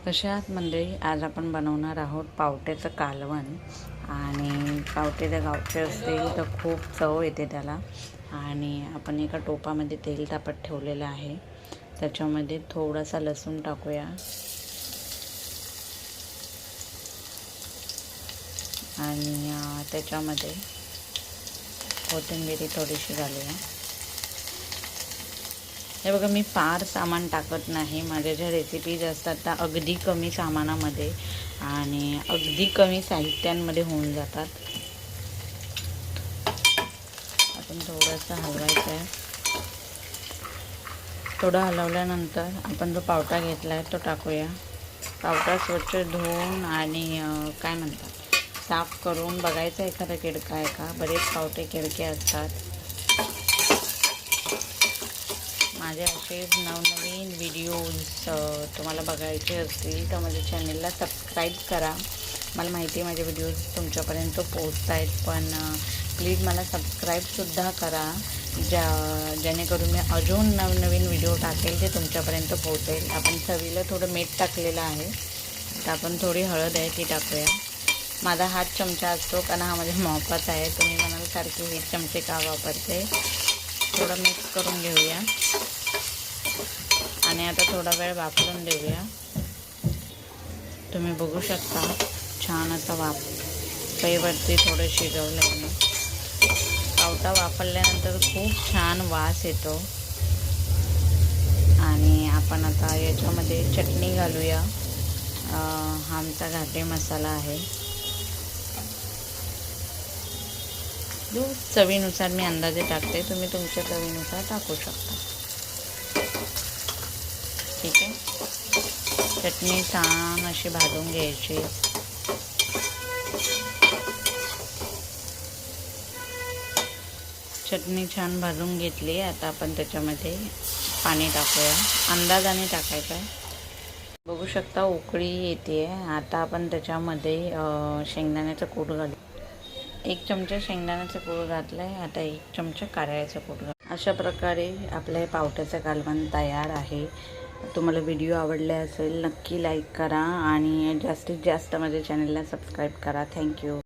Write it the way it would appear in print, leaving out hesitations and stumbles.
कशात मंडळी, आज आपण बनवणार आहोत पावट्याचं कालवण. आणि पावटे जर गावचे असतील तर खूप चव येते त्याला. आणि आपण एका टोपामध्ये तेल तापत ठेवलेलं आहे, त्याच्यामध्ये थोडासा लसूण टाकूया आणि त्याच्यामध्ये कोथिंबीर थोडीशी घालूया. हे बघा, मी फार सामान टाकत नाही. माझ्या ज्या रेसिपीज असतात त्या अगदी कमी सामानामध्ये आणि अगदी कमी साहित्यांमध्ये होऊन जातात. आपण थोडंसं हलवायचं आहे. थोडं हलवल्यानंतर आपण जो पावटा घेतला आहे तो टाकूया. पावटा स्वच्छ धुवून आणि काय म्हणतात, साफ करून बघायचं एखादा किडका आहे का. बरेच पावटे किडके असतात. माझे असे नवनवीन व्हिडिओज तुम्हाला बघायचे असतील तर माझ्या चॅनलला सबस्क्राईब करा. मला माहिती आहे माझे व्हिडिओज तुमच्यापर्यंत पोहोचत आहेत, पण प्लीज मला सबस्क्राईबसुद्धा करा, जेणेकरून मी अजून नवनवीन व्हिडिओ टाकेल ते तुमच्यापर्यंत पोहोचेल. आपण चवीला थोडं मीठ टाकलेलं आहे, तर आपण थोडी हळद आहे ती टाकूया. माझा हात चमचा असतो कारण हा माझ्या मापाचा आहे. तुम्ही म्हणाल सारखी हे चमचे का वापरते. थोडं मिक्स करून घेऊया आणि आता थोडा वेळ वाफवून देऊया. तुम्ही बघू शकता छान आता वाफेवरती थोडं शिजवलं आहे. पावटा वाफरल्यानंतर खूप छान वास येतो. आणि आपण आता याच्यामध्ये चटणी घालूया. हा आमचा घाटे मसाला आहे. चवीनुसार मी अंदाजे टाकते, तुम्ही तुमच्या चवीनुसार टाकू शकता. ठीक आहे. चटणी छान अशी भाजून घ्यायची. चटणी छान भाजून घेतली. आता आपण त्याच्यामध्ये पाणी टाकूया. अंदाजाने टाकायचं आहे. बघू शकता उकळी येते. आता आपण त्याच्यामध्ये शेंगदाण्याचं कूट घालू. 1 चमचा शेंगदाण्याचं कूट घातलं आहे. आता 1 चमचा कारळ्याचं कूट घाल. अशा प्रकारे आपलं हे पावट्याचं कालवण तयार आहे. तुम्हाला व्हिडिओ आवडले असेल नक्की लाईक करा आणि जास्तीत जास्त माझ्या चॅनलला सबस्क्राईब करा. थँक्यू.